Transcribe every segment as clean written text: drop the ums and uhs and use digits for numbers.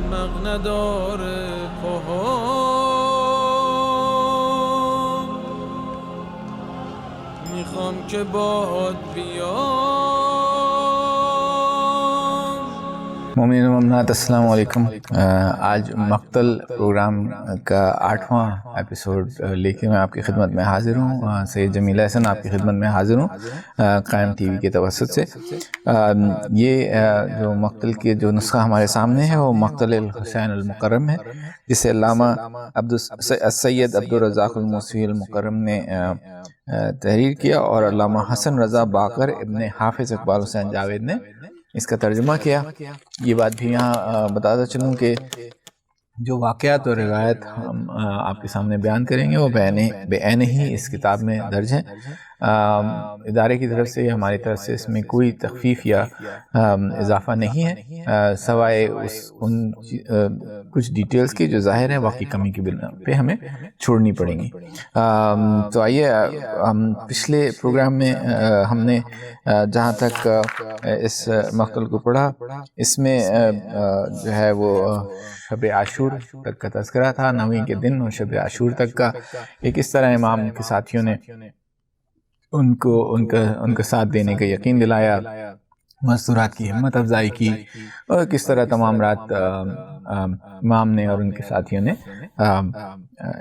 احمق نداره پاهام میخوام که باهات بیام. مومنین و مومنات السلام علیکم. آج مقتل پروگرام کا 8واں ایپیسوڈ لے کے میں آپ کی خدمت میں حاضر ہوں. سید جمیل احسن آپ کی خدمت میں حاضر ہوں قائم ٹی وی کے توسط سے. یہ جو مقتل کے جو نسخہ ہمارے سامنے ہے وہ مقتل الحسین المکرم ہے، جسے علامہ سید عبدالرزاق الموسوی المکرم نے تحریر کیا اور علامہ حسن رضا باقر ابن حافظ اقبال حسین جاوید نے اس کا ترجمہ کیا. یہ بات بھی یہاں بتاتا چلوں کہ جو واقعات اور روایت ہم آپ کے سامنے بیان کریں گے وہ بے عین ہی اس کتاب میں درج ہیں. ادارے کی طرف سے یا ہماری طرف سے اس میں کوئی تخفیف یا اضافہ نہیں ہے، سوائے ان کچھ ڈیٹیلز کی جو ظاہر ہے واقعی کمی کی بنا پہ ہمیں چھوڑنی پڑیں گی. تو آئیے ہم پچھلے پروگرام میں ہم نے جہاں تک اس مقتل کو پڑھا، اس میں جو ہے وہ شب عاشور تک کا تذکرہ تھا، 9ویں کے دن اور شب عاشور تک کا. کس طرح امام کے ساتھیوں نے ان کا ساتھ دینے کا یقین دلایا، مستورات کی ہمت افزائی کی، اور کس طرح تمام رات امام نے اور ان کے ساتھیوں نے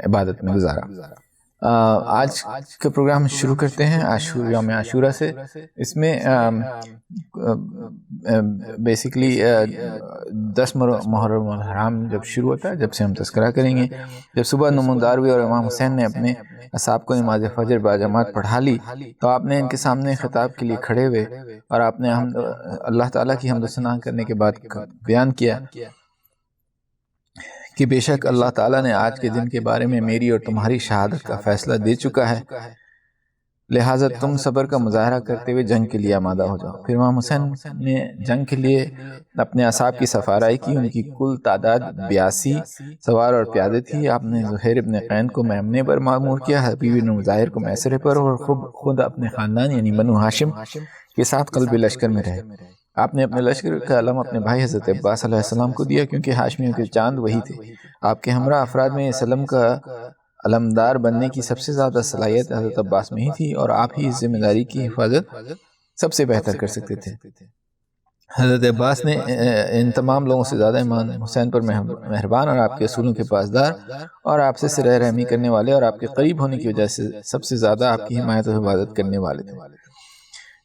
عبادت میں گزارا. آج کا پروگرام شروع کرتے ہیں یوم عاشورہ سے. اس میں بیسیکلی 10 محرم الحرام جب شروع ہوتا ہے، جب سے ہم تذکرہ کریں گے. جب صبح نمودار ہوئی اور امام حسین نے اپنے اصحاب کو نماز فجر باجماعت پڑھا لی تو آپ نے ان کے سامنے خطاب کے لیے کھڑے ہوئے اور آپ نے اللہ تعالیٰ کی حمد و ثنا کرنے کے بعد بیان کیا کہ بے شک اللہ تعالیٰ نے آج کے دن کے بارے میں میری اور تمہاری شہادت کا فیصلہ دے چکا ہے، لہٰذا تم صبر کا مظاہرہ کرتے ہوئے جنگ کے لیے آمادہ ہو جاؤ. پھر امام حسین نے جنگ کے لیے اپنے اصحاب کی سفارائی کی. ان کی کل تعداد 82 سوار اور پیادے تھی. آپ نے زہیر ابن قین کو میمنے پر معمور کیا، حبیب بن مظاہر کو میسرے پر، اور خود اپنے خاندان یعنی بنو ہاشم کے ساتھ قلب لشکر میں رہے. آپ نے اپنے لشکر کا علم اپنے بھائی حضرت عباس علیہ السلام کو دیا، کیونکہ ہاشمیوں کے چاند وہی تھے. آپ کے ہمراہ افراد میں اس علم کا علمدار بننے کی سب سے زیادہ صلاحیت حضرت عباس میں ہی تھی، اور آپ ہی اس ذمہ داری کی حفاظت سب سے بہتر کر سکتے تھے. حضرت عباس نے ان تمام لوگوں سے زیادہ امام حسین پر مہربان اور آپ کے اصولوں کے پاسدار اور آپ سے صلہ رحمی کرنے والے اور آپ کے قریب ہونے کی وجہ سے سب سے زیادہ آپ کی حمایت و حفاظت کرنے والے تھے.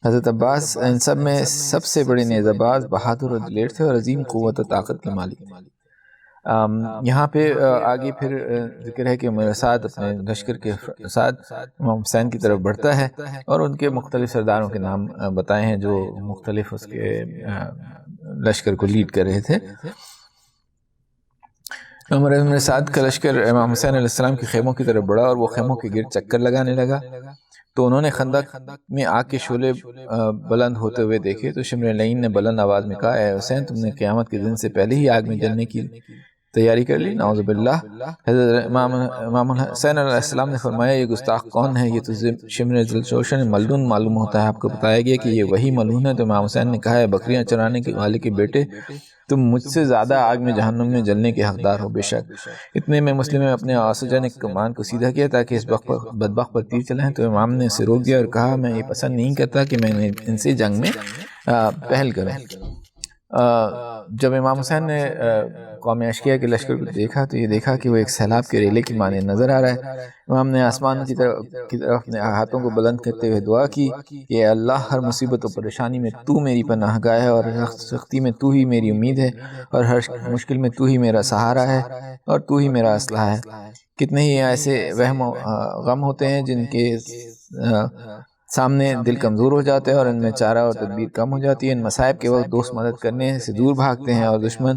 حضرت عباس ان سب میں سب سے بڑے نیزہ باز، بہادر اور دلیر تھے اور عظیم قوت و طاقت کے مالک تھے. یہاں پہ آگے پھر ذکر ہے کہ میرے ساتھ اپنے لشکر کے ساتھ امام حسین کی طرف بڑھتا ہے اور ان کے مختلف سرداروں کے نام بتائے ہیں جو مختلف اس کے لشکر کو لیڈ کر رہے تھے. میرے ساتھ کا لشکر امام حسین علیہ السلام کے خیموں کی طرف بڑھا اور وہ خیموں کے گرد چکر لگانے لگا. تو انہوں نے خندق میں آگ کے شعلے بلند ہوتے ہوئے دیکھے تو شمر لعین نے بلند آواز میں کہا، اے حسین، تم نے قیامت کے دن سے پہلے ہی آگ میں جلنے کی تیاری کر لی؟ نعوذ باللہ. حضرت امام حسین علیہ السلام نے فرمایا، یہ گستاخ کون ہے؟ یہ تو شمر دلجوشن ملعون معلوم ہوتا ہے. آپ کو بتایا گیا کہ یہ وہی ملعون ہے. تو امام حسین نے کہا، بکریاں چرانے والے کے بیٹے، تم مجھ سے زیادہ آگ میں جہنم میں جلنے کے حقدار ہو. بے شک اتنے میں مسلم نے اپنے آسجہ نے کمان کو سیدھا کیا تاکہ اس بدبخت پر تیر چلائیں. تو امام نے اسے روک دیا اور کہا، میں یہ پسند نہیں کرتا کہ میں ان سے جنگ میں پہل کروں. جب امام حسین نے قوم اشقیاء کے لشکر کو دیکھا تو یہ دیکھا کہ وہ ایک سیلاب کے ریلے کی مانند نظر آ رہا ہے. امام نے آسمان کی طرف اپنے ہاتھوں کو بلند کرتے ہوئے دعا کی کہ اے اللہ، ہر مصیبت و پریشانی میں تو میری پناہ گاہ ہے، اور ہر سختی میں تو ہی میری امید ہے، اور ہر مشکل میں تو ہی میرا سہارا ہے، اور تو ہی میرا اسلحہ ہے. کتنے ہی ایسے وہم و غم ہوتے ہیں جن کے سامنے دل کمزور ہو جاتے ہیں اور ان میں چارہ اور تدبیر کم ہو جاتی ہے. ان مصائب کے وقت دوست مدد کرنے سے دور بھاگتے ہیں اور دشمن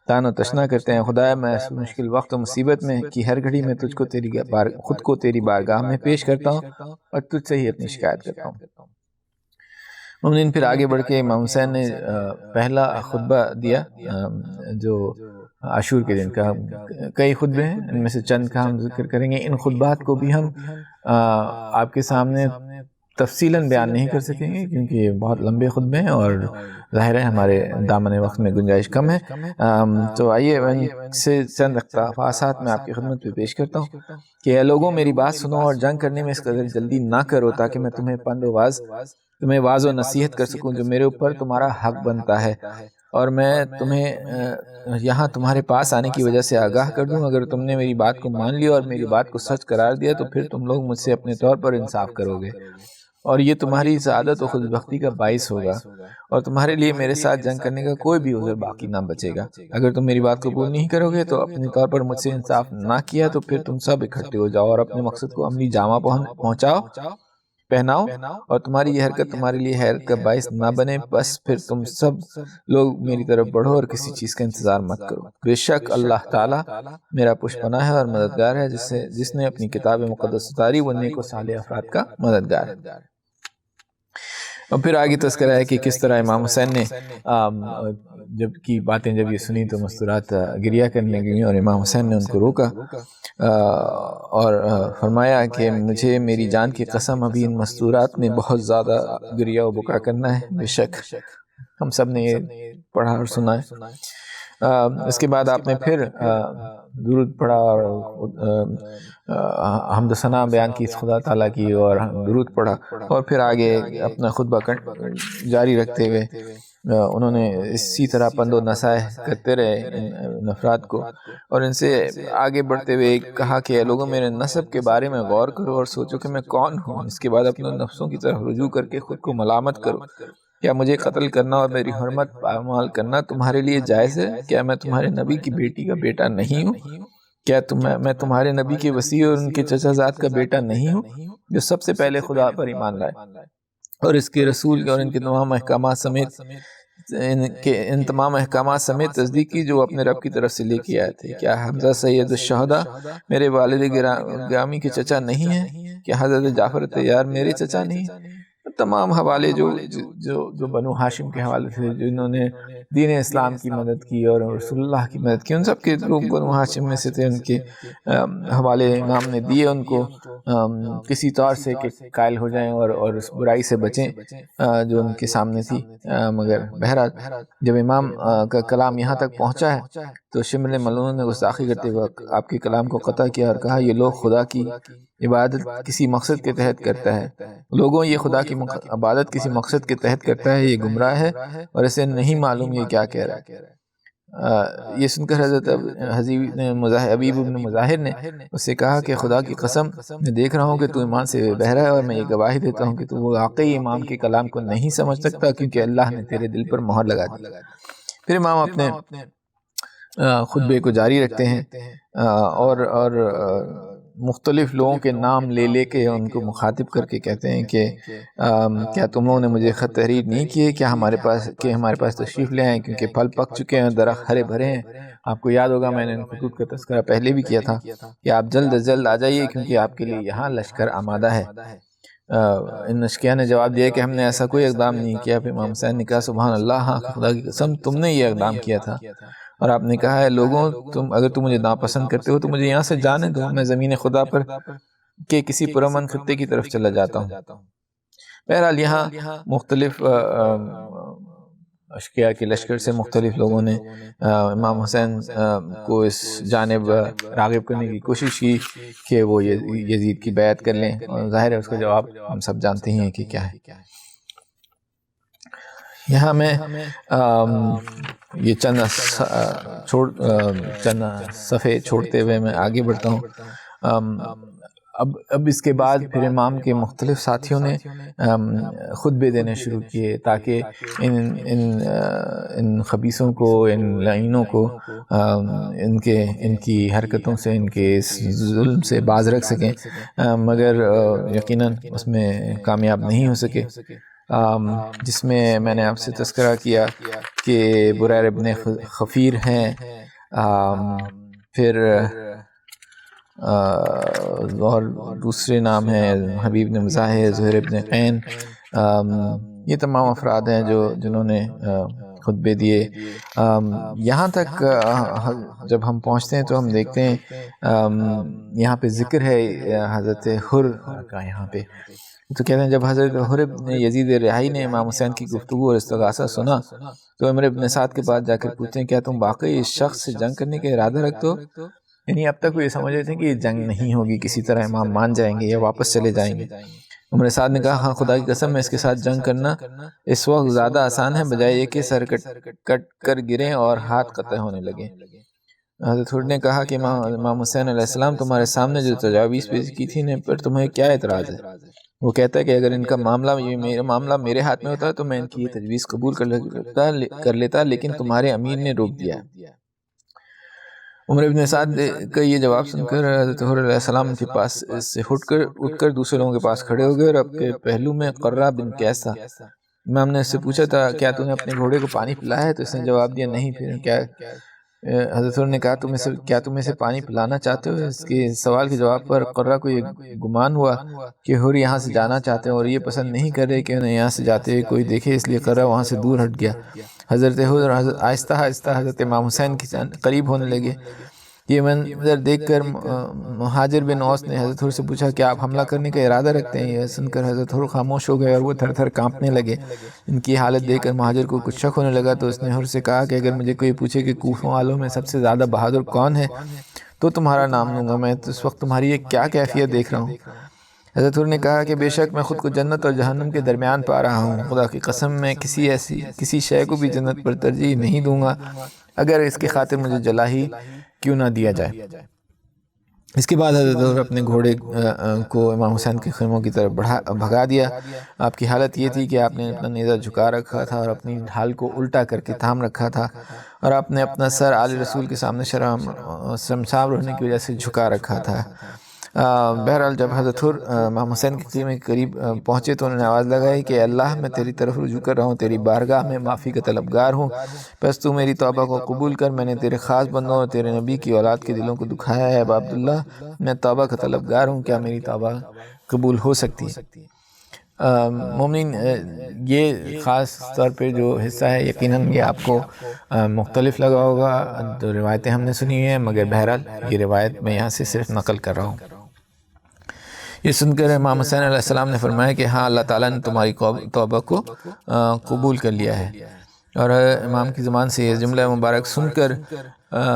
تان و تشنا کرتے ہیں. خدایا، میں اس مشکل وقت و مصیبت میں کی ہر گھڑی میں خود کو تیری بارگاہ میں پیش کرتا ہوں اور تجھ سے ہی اپنی شکایت کرتا ہوں. مومنین پھر آگے بڑھ کے امام حسین نے پہلا خطبہ دیا جو عاشور کے دن کا. کئی خطبے ہیں، ان میں سے چند کا ہم ذکر کریں گے. ان خطبات کو بھی ہم آپ کے سامنے تفصیلاً بیان نہیں کر سکیں گے کیونکہ یہ بہت لمبے خطبے ہیں اور ظاہر ہے ہمارے دامن وقت میں گنجائش کم ہے، تو آئیے ان سے چند اقتباسات میں آپ کی خدمت پہ پیش کرتا ہوں کہ اے لوگوں میری بات سنو اور جنگ کرنے میں اس قدر جلدی نہ کرو تاکہ میں تمہیں واعظ و نصیحت کر سکوں جو میرے اوپر تمہارا حق بنتا ہے، اور میں تمہیں یہاں تمہارے پاس آنے کی وجہ سے آگاہ کر دوں۔ اگر تم نے میری بات کو مان لیا اور میری بات کو سچ قرار دیا تو پھر تم لوگ مجھ سے اپنے طور پر انصاف کرو گے، اور یہ تمہاری سعادت و خوشبختی کا باعث ہوگا، اور تمہارے لیے میرے ساتھ جنگ کرنے کا کوئی بھی عذر باقی نہ بچے گا۔ اگر تم میری بات قبول نہیں کرو گے تو اپنے طور پر مجھ سے انصاف نہ کیا تو پھر تم سب اکٹھے ہو جاؤ اور اپنے مقصد کو عملی جامہ پہناؤ، اور تمہاری یہ حرکت تمہارے لیے حیرت کا باعث نہ بنے، بس پھر تم سب لوگ میری طرف بڑھو اور کسی چیز کا انتظار مت کرو۔ بے شک اللہ تعالیٰ میرا پشت پناہ ہے اور مددگار ہے، جس نے اپنی کتاب مقدس اتاری وہ نیک و صالح افراد کا مددگار ہے۔ اور پھر آگے تذکرہ ہے کہ کس طرح امام حسین نے جب کی باتیں جب یہ سنی تو مستورات گریہ کرنے لگیں اور امام حسین نے ان کو روکا اور فرمایا کہ مجھے میری جان کی قسم ابھی ان مستورات میں بہت زیادہ گریہ و بکا کرنا ہے، بے شک ہم سب نے یہ پڑھا اور سنا ہے۔ اس کے بعد آپ نے پھر درود پڑھا اور حمد و ثنا بیان کی خدا تعالیٰ کی اور درود پڑھا، اور پھر آگے اپنا خطبہ جاری رکھتے ہوئے انہوں نے اسی طرح پند و نصائح کرتے رہے ان افراد کو، اور ان سے آگے بڑھتے ہوئے کہا کہ لوگوں میرے نسب کے بارے میں غور کرو اور سوچو کہ میں کون ہوں، اس کے بعد اپنے نفسوں کی طرف رجوع کر کے خود کو ملامت کرو۔ کیا مجھے قتل کرنا اور میری حرمت پامال کرنا تمہارے لیے جائز ہے؟ کیا میں تمہارے نبی کی بیٹی کا بیٹا نہیں ہوں؟ کیا میں تمہارے نبی کے وصی اور ان کے چچا زاد کا بیٹا نہیں ہوں جو سب سے پہلے خدا پر ایمان لائے اور اس کے رسول اور ان کے تمام احکامات سمیت تصدیق کی جو اپنے رب کی طرف سے لے کے آئے تھے؟ کیا حمزہ سید الشہداء میرے والد گرامی کے چچا نہیں ہیں؟ کیا حضرت جعفر طیار میرے چچا نہیں ہیں؟ تمام حوالے جو بنو ہاشم کے حوالے تھے جنہوں نے دین اسلام کی مدد کی اور رسول اللہ کی مدد کی، ان سب کے لوگ بنو ہاشم میں سے تھے، ان کے حوالے امام نے دیے ان کو کسی طور سے کہ قائل ہو جائیں اور اس برائی سے بچیں جو ان کے سامنے تھی۔ مگر بہرحال جب امام کا کلام یہاں تک پہنچا ہے تو شمر ملعون نے گستاخی کرتے ہوئے آپ کے کلام کو قطع کیا اور کہا یہ لوگ خدا کی عبادت کسی مقصد کے تحت کرتا ہے، لوگوں یہ خدا کی عبادت کسی مقصد کے تحت کرتا ہے، یہ گمراہ ہے اور اسے نہیں معلوم یہ کیا کہہ رہا ہے۔ یہ سن کر حضرت حبیب بن مظاہر نے اس سے کہا کہ خدا کی قسم میں دیکھ رہا ہوں کہ تو ایمان سے بہرا ہے اور میں یہ گواہی دیتا ہوں کہ تو وہ واقعی امام کے کلام کو نہیں سمجھ سکتا کیونکہ اللہ نے تیرے دل پر مہر لگا دی۔ پھر امام اپنے خطبے کو جاری رکھتے ہیں اور مختلف لوگوں کے نام لے کے ان کو مخاطب کر کے کہتے ہیں کہ کیا تم لوگوں نے مجھے خط تحریر نہیں کیے؟ کیا ہمارے پاس تشریف لے آئیں کیونکہ پھل پک چکے ہیں، درخت ہرے بھرے ہیں۔ آپ کو یاد ہوگا میں نے ان خطوط کا تذکرہ پہلے بھی کیا تھا کہ آپ جلد از جلد آ جائیے کیونکہ آپ کے لیے یہاں لشکر آمادہ ہے۔ ان اشقیاء نے جواب دیا کہ ہم نے ایسا کوئی اقدام نہیں کیا۔ پھر امام حسین نے کہا سبحان اللہ، ہاں خدا کی قسم تم نے یہ اقدام کیا تھا، اور آپ نے کہا ہے لوگوں اگر تم مجھے ناپسند کرتے ہو تو مجھے یہاں سے جانے دو، میں زمین خدا پر کے کسی پرامن خطے کی طرف چلا جاتا ہوں۔ بہرحال یہاں مختلف اشقیاء کے لشکر سے مختلف لوگوں نے امام حسین کو اس جانب راغب کرنے کی کوشش کی کہ وہ یزید کی بیعت کر لیں، اور ظاہر ہے اس کا جواب ہم سب جانتے ہیں کہ کیا ہے۔ یہاں میں یہ چند صفحے چھوڑتے ہوئے میں آگے بڑھتا ہوں۔ اب اس کے بعد پھر امام کے مختلف ساتھیوں نے خطبے دینے شروع کیے تاکہ ان خبیثوں کو، ان لعینوں کو ان کی حرکتوں سے، ان کے اس ظلم سے باز رکھ سکیں، مگر یقیناً اس میں کامیاب نہیں ہو سکے، جس میں میں نے آپ سے تذکرہ کیا کہ بریر ابن خفیر ہیں، پھر اور دوسرے نام ہیں حبیب بن مظاہر، زہیر ابن قین، یہ تمام افراد ہیں جنہوں نے خطبے دیے۔ یہاں تک جب ہم پہنچتے ہیں تو ہم دیکھتے ہیں یہاں پہ ذکر ہے حضرت حر کا، یہاں پہ تو کہتے ہیں جب حضرت حرب نے یزید رہائی نے امام حسین کی گفتگو اور استغاثہ سنا تو عمر ابن سعد کے پاس جا کر پوچھتے ہیں کیا تم واقعی اس شخص سے جنگ کرنے کا ارادہ رکھتے ہو؟ یعنی اب تک وہ یہ سمجھ رہے تھے کہ یہ جنگ نہیں ہوگی، کسی طرح امام مان جائیں گے یا واپس چلے جائیں گے۔ عمر سعد نے کہا ہاں خدا کی قسم میں اس کے ساتھ جنگ کرنا اس وقت زیادہ آسان ہے بجائے یہ کہ سر کٹ کر گریں اور ہاتھ قطع ہونے لگے۔ حضرت حرب نے کہا کہ امام حسین علیہ السلام تمہارے سامنے جو تجاویز پیش کی تھی ان پر تمہیں کیا اعتراض ہے؟ وہ کہتا ہے کہ اگر ان کا معاملہ میرے ہاتھ میں ہوتا تو میں ان کی یہ تجویز قبول کر لیتا، لیکن تمہارے امیر نے روک دیا۔ عمر ابن سعد کا یہ جواب سن کر حضرت حرب علیہ السلام کے پاس سے اٹھ کر دوسرے لوگوں کے پاس کھڑے ہو گئے اور اپنے پہلو میں قرہ بن قیس تھا۔ امام نے اس سے پوچھا تھا کیا تم نے اپنے گھوڑے کو پانی پلایا ہے؟ تو اس نے جواب دیا نہیں۔ پھر کیا حضرت حرب نے کہا کیا تم اسے پانی پلانا چاہتے ہو؟ اس کے سوال کے جواب پر قرہ کو یہ گمان ہوا کہ حرب یہاں سے جانا چاہتے ہیں اور یہ پسند نہیں کر رہے کہ انہیں یہاں سے جاتے ہوئے کوئی دیکھے، اس لیے قرہ وہاں سے دور ہٹ گیا۔ حضرت حرب آہستہ آہستہ حضرت امام حسین کے قریب ہونے لگے۔ یہ منظر دیکھ کر مہاجر بن اوس نے حضرت حرب سے پوچھا کہ آپ حملہ کرنے کا ارادہ رکھتے ہیں؟ یہ سن کر حضرت حرب خاموش ہو گئے اور وہ تھر تھر کانپنے لگے۔ ان کی حالت دیکھ کر مہاجر کو کچھ شک ہونے لگا تو اس نے حرب سے کہا کہ اگر مجھے کوئی پوچھے کہ کوفہ والوں میں سب سے زیادہ بہادر کون ہے تو تمہارا نام لوں گا، میں اس وقت تمہاری یہ کیا کیفیت دیکھ رہا ہوں۔ حضرت حرب نے کہا کہ بے شک میں خود کو جنت اور جہنم کے درمیان پا رہا ہوں، خدا کی قسم میں کسی شے کو بھی جنت پر ترجیح نہیں دوں گا اگر اس کی خاطر مجھے جلا ہی کیوں نہ دیا جائے۔ اس کے بعد حضرت حرب اپنے گھوڑے کو امام حسین کے خیموں کی طرف بھگا دیا۔ آپ کی حالت یہ تھی کہ آپ نے اپنا نیزہ جھکا رکھا تھا اور اپنی ڈھال کو الٹا کر کے تھام رکھا تھا اور آپ نے اپنا سر آل رسول کے سامنے شرمسار ہونے کی وجہ سے جھکا رکھا تھا۔ بہرحال جب حضرت حرب امام حسین کے خیمے کے قریب پہنچے تو انہوں نے آواز لگائی کہ اللہ میں تیری طرف رجوع کر رہا ہوں، تیری بارگاہ میں معافی کا طلبگار ہوں، بس تو میری توبہ کو قبول کر، میں نے تیرے خاص بندوں اور تیرے نبی کی اولاد کے دلوں کو دکھایا ہے، اب عبداللہ میں توبہ کا طلبگار ہوں، کیا میری توبہ قبول ہو سکتی ہے؟ مومنین یہ خاص طور پہ جو حصہ ہے یقیناً یہ آپ کو مختلف لگا ہوگا، تو روایتیں ہم نے سنی ہیں مگر بہرحال یہ روایت میں یہاں سے صرف نقل کر رہا ہوں۔ یہ سن کر امام حسین علیہ السلام نے فرمایا کہ ہاں اللہ تعالیٰ نے تمہاری توبہ کو قبول کر لیا ہے، اور امام کی زبان سے یہ جملہ مبارک سن کر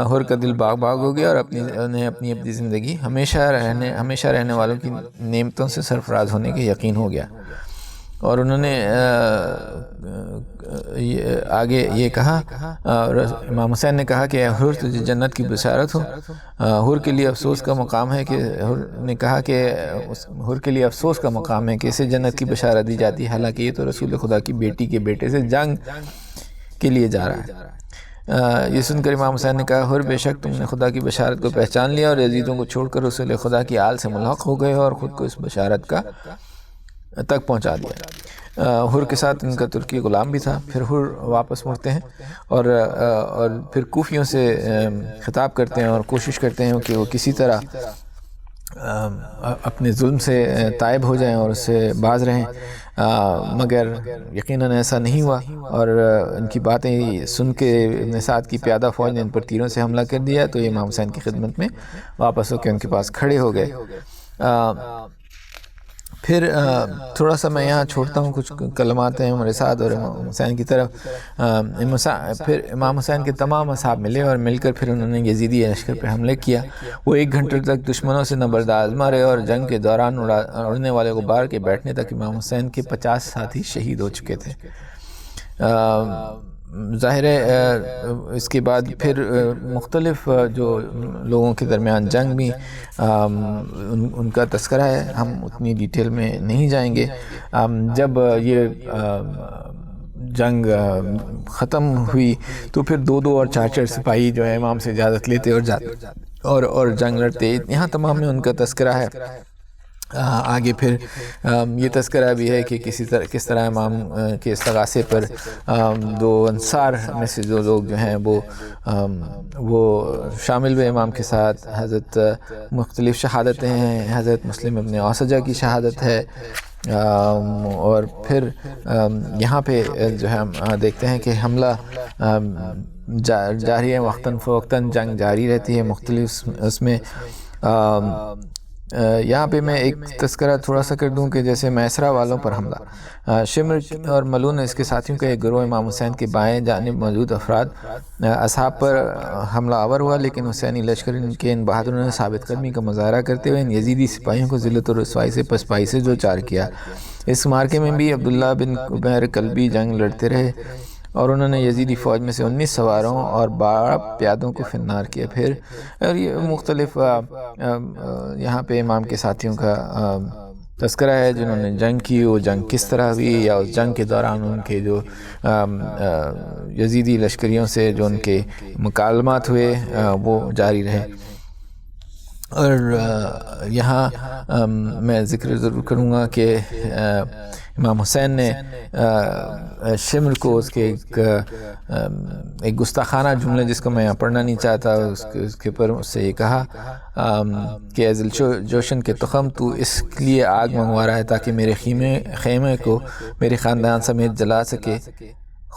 حرب کا دل باغ باغ ہو گیا اور انہیں اپنی زندگی ہمیشہ رہنے والوں کی نعمتوں سے سرفراز ہونے کا یقین ہو گیا۔ اور انہوں نے آگے یہ کہا، اور امام حسین نے کہا کہ حرب تجھے جنت کی بشارت ہو۔ حرب کے لیے افسوس کا مقام ہے کہ حرب نے کہا کہ حرب کے لیے افسوس کا مقام ہے کہ اسے جنت کی بشارت دی جاتی ہے، حالانکہ یہ تو رسول خدا کی بیٹی کے بیٹے سے جنگ کے لیے جا رہا ہے۔ یہ سن کر امام حسین نے کہا حرب بے شک تم نے خدا کی بشارت کو پہچان لیا اور یزیدوں کو چھوڑ کر رسول خدا کی آل سے ملحق ہو گئے اور خود کو اس بشارت کا تک پہنچا دیا۔ حرب کے ساتھ ان کا ترکی غلام بھی تھا۔ پھر حرب واپس مڑتے ہیں اور پھر کوفیوں سے خطاب کرتے ہیں اور کوشش کرتے ہیں کہ وہ کسی طرح اپنے ظلم سے تائب ہو جائیں اور اس سے باز رہیں، مگر یقیناً ایسا نہیں ہوا، اور ان کی باتیں سن کے ابن سعد کی پیادہ فوج نے ان پر تیروں سے حملہ کر دیا، تو یہ امام حسین کی خدمت میں واپس ہو کے ان کے پاس کھڑے ہو گئے۔ پھر تھوڑا سا میں یہاں چھوڑتا ہوں، کچھ کلمات ہیں عمر سعد اور امام حسین کی طرف۔ پھر امام حسین کے تمام اصحاب ملے اور مل کر پھر انہوں نے یزیدی لشکر پہ حملے کیا۔ وہ 1 گھنٹے تک دشمنوں سے نبرد مارے اور جنگ کے دوران اڑنے والے غبار کے بیٹھنے تک امام حسین کے 50 ساتھی شہید ہو چکے تھے۔ ظاہر ہے اس کے بعد پھر مختلف جو لوگوں کے درمیان جنگ بھی ان کا تذکرہ ہے، ہم اتنی ڈیٹیل میں نہیں جائیں گے۔ جب یہ جنگ ختم ہوئی تو پھر 2 اور 4 سپاہی جو ہے امام سے اجازت لیتے اور جنگ لڑتے، یہاں تمام میں ان کا تذکرہ ہے۔ آگے پھر یہ تذکرہ بھی ہے کہ کس طرح امام کے استغاثے پر 2 انصار میں سے جو لوگ جو ہیں وہ شامل ہوئے امام کے ساتھ۔ حضرت مختلف شہادتیں ہیں، حضرت مسلم ابن اوسجہ کی شہادت ہے، اور پھر یہاں پہ جو ہے ہم دیکھتے ہیں کہ حملہ جاری ہے، وقتاً فوقتاً جنگ جاری رہتی ہے، مختلف اس میں یہاں پہ میں ایک تذکرہ تھوڑا سا کر دوں کہ جیسے میسرہ والوں پر حملہ، شمر اور ملون اس کے ساتھیوں کا ایک گروہ امام حسین کے بائیں جانب موجود افراد اصحاب پر حملہ آور ہوا، لیکن حسینی لشکر کے ان بہادروں نے ثابت قدمی کا مظاہرہ کرتے ہوئے ان یزیدی سپاہیوں کو ذلت و رسوائی سے پسپائی سے دو چار کیا۔ اس معرکے میں بھی عبداللہ بن عمیر کلبی جنگ لڑتے رہے اور انہوں نے یزیدی فوج میں سے 19 سواروں اور 12 پیادوں کو فنار کیا۔ پھر اور یہ مختلف یہاں پہ امام کے ساتھیوں کا تذکرہ ہے جنہوں نے جنگ کی، وہ جنگ کس طرح ہوئی، یا اس جنگ کے دوران ان کے جو یزیدی لشکریوں سے جو ان کے مکالمات ہوئے وہ جاری رہے۔ اور یہاں میں ذکر ضرور کروں گا کہ امام حسین نے شمر کو اس کے ایک گستاخانہ جملہ جس کو میں پڑھنا نہیں چاہتا، اس کے پر اس سے یہ کہا کہ ذل جوشن کے تخم، تو اس لیے آگ منگوا رہا ہے تاکہ میرے خیمے کو میرے خاندان سمیت جلا سکے،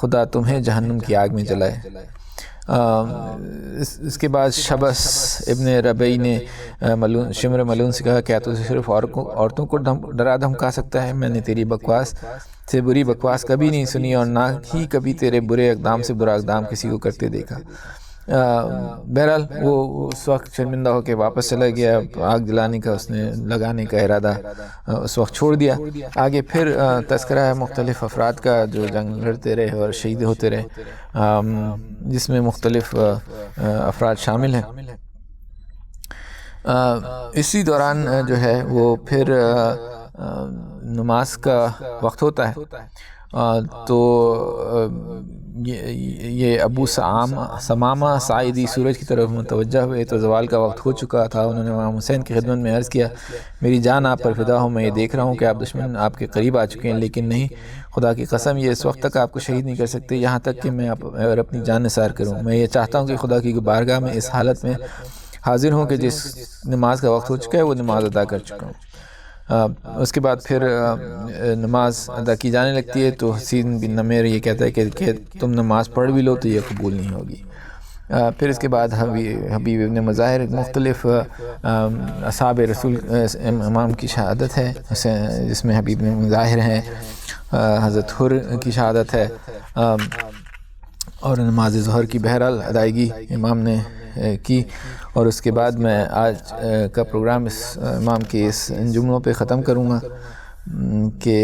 خدا تمہیں جہنم کی آگ میں جلائے۔ اس کے بعد شبس ابن ربیع نے شمر ملون سے کہا، کیا تو صرف عورتوں کو ڈرا دھمکا سکتا ہے؟ میں نے تیری بکواس سے بری بکواس کبھی نہیں سنی اور نہ ہی کبھی تیرے برے اقدام سے برا اقدام کسی کو کرتے دیکھا۔ بہرحال وہ اس وقت شرمندہ ہو کے واپس چلا گیا، آگ جلانے کا اس نے لگانے کا ارادہ اس وقت چھوڑ دیا۔ آگے پھر تذکرہ ہے مختلف افراد کا جو جنگ لڑتے رہے اور شہید ہوتے رہے، جس میں مختلف افراد شامل ہیں۔ اسی دوران جو ہے وہ پھر نماز کا وقت ہوتا ہے، تو یہ ابو ثمامہ ساعدی سورج کی طرف متوجہ ہوئے تو زوال کا وقت ہو چکا تھا۔ انہوں نے امام حسین کی خدمت میں عرض کیا، میری جان آپ پر فدا ہو، میں یہ دیکھ رہا ہوں کہ آپ دشمن آپ کے قریب آ چکے ہیں، لیکن نہیں، خدا کی قسم یہ اس وقت تک آپ کو شہید نہیں کر سکتے یہاں تک کہ میں اپنی جان نثار کروں۔ میں یہ چاہتا ہوں کہ خدا کی بارگاہ میں اس حالت میں حاضر ہوں کہ جس نماز کا وقت ہو چکا ہے وہ نماز ادا کر چکا ہوں۔ اس کے بعد پھر نماز ادا کی جانے لگتی ہے تو حسین بن نمیر یہ کہتا ہے کہ تم نماز پڑھ بھی لو تو یہ قبول نہیں ہوگی۔ پھر اس کے بعد حبیب ابن مظاہر مختلف اصحاب رسول امام کی شہادت ہے، جس میں حبیب ابن مظاہر ہیں، حضرت حر کی شہادت ہے، اور نماز ظہر کی بہرحال ادائیگی امام نے کی۔ اور اس کے بعد میں آج کا پروگرام اس امام کے اس ان جملوں پہ ختم کروں گا کہ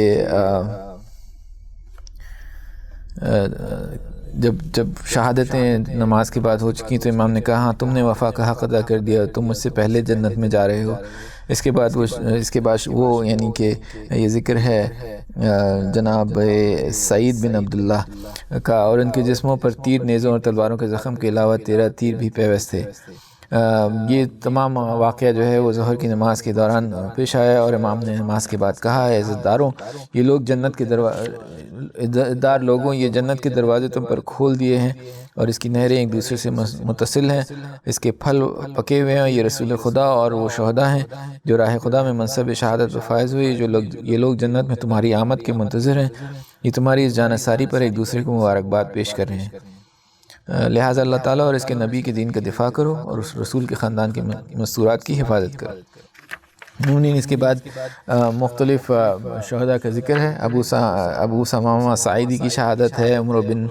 جب شہادتیں نماز کے بعد ہو چکی تو امام نے کہا، ہاں تم نے وفا کا حق ادا کر دیا، تم مجھ سے پہلے جنت میں جا رہے ہو۔ اس کے بعد وہ یعنی کہ یہ ذکر ہے جناب سعید بن عبداللہ کا، اور ان کے جسموں پر تیر، نیزوں اور تلواروں کے زخم کے علاوہ 13 تیر بھی پیوست تھے۔ یہ تمام واقعہ جو ہے وہ ظہر کی نماز کے دوران پیش آیا، اور امام نے نماز کے بعد کہا، اے عزتداروں، یہ لوگ عزتدار لوگوں، یہ جنت کے دروازے تم پر کھول دیے ہیں اور اس کی نہریں ایک دوسرے سے متصل ہیں، اس کے پھل پکے ہوئے ہیں، یہ رسول خدا اور وہ شہداء ہیں جو راہ خدا میں منصب شہادت و فائز ہوئے، یہ لوگ جنت میں تمہاری آمد کے منتظر ہیں، یہ تمہاری اس جانثاری پر ایک دوسرے کو مبارکباد پیش کر رہے ہیں۔ لہٰذا اللہ تعالیٰ اور اس کے نبی کے دین کا دفاع کرو اور اس رسول کے خاندان کے مستورات کی حفاظت کرو۔ اس کے بعد مختلف شہداء کا ذکر ہے، ابو ثمامہ ساعدی کی شہادت ہے، عمر بن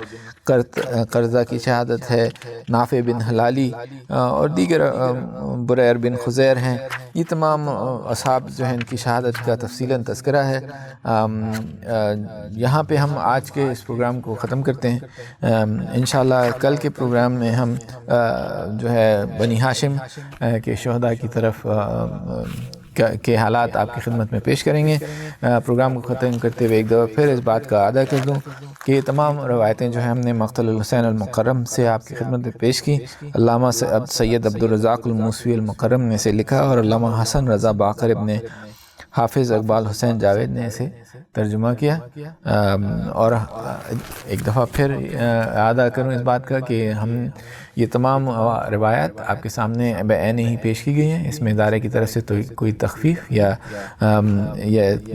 قرظہ کی شہادت ہے، نافع بن حلالی اور دیگر بریر بن خزیر ہیں۔ یہ تمام اصحاب جو ہیں ان کی شہادت کا تفصیلاً تذکرہ ہے۔ یہاں پہ ہم آج کے اس پروگرام کو ختم کرتے ہیں۔ انشاءاللہ کل کے پروگرام میں ہم جو ہے بنی ہاشم کے شہداء کی طرف کے حالات آپ کی خدمت میں پیش کریں گے۔ پروگرام کو ختم کرتے ہوئے ایک دفعہ پھر اس بات کا اعادہ کر دوں کہ یہ تمام روایتیں جو ہم نے مقتل الحسین المکرم سے آپ کی خدمت میں پیش کی، علامہ سید عبدالرزاق الموسوی المکرم نے اسے لکھا اور علامہ حسن رضا باقر ابن حافظ اقبال حسین جاوید نے اسے ترجمہ کیا۔ اور ایک دفعہ پھر اعادہ کروں اس بات کا کہ ہم یہ تمام روایات آپ کے سامنے بعین ہی پیش کی گئی ہیں، اس میں ادارے کی طرف سے تو کوئی تخفیف یا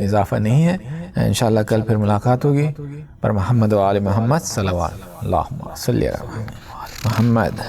اضافہ نہیں ہے۔ انشاءاللہ کل پھر ملاقات ہوگی۔ پر محمد و آل محمد صلوات اللہم صلی علی محمد۔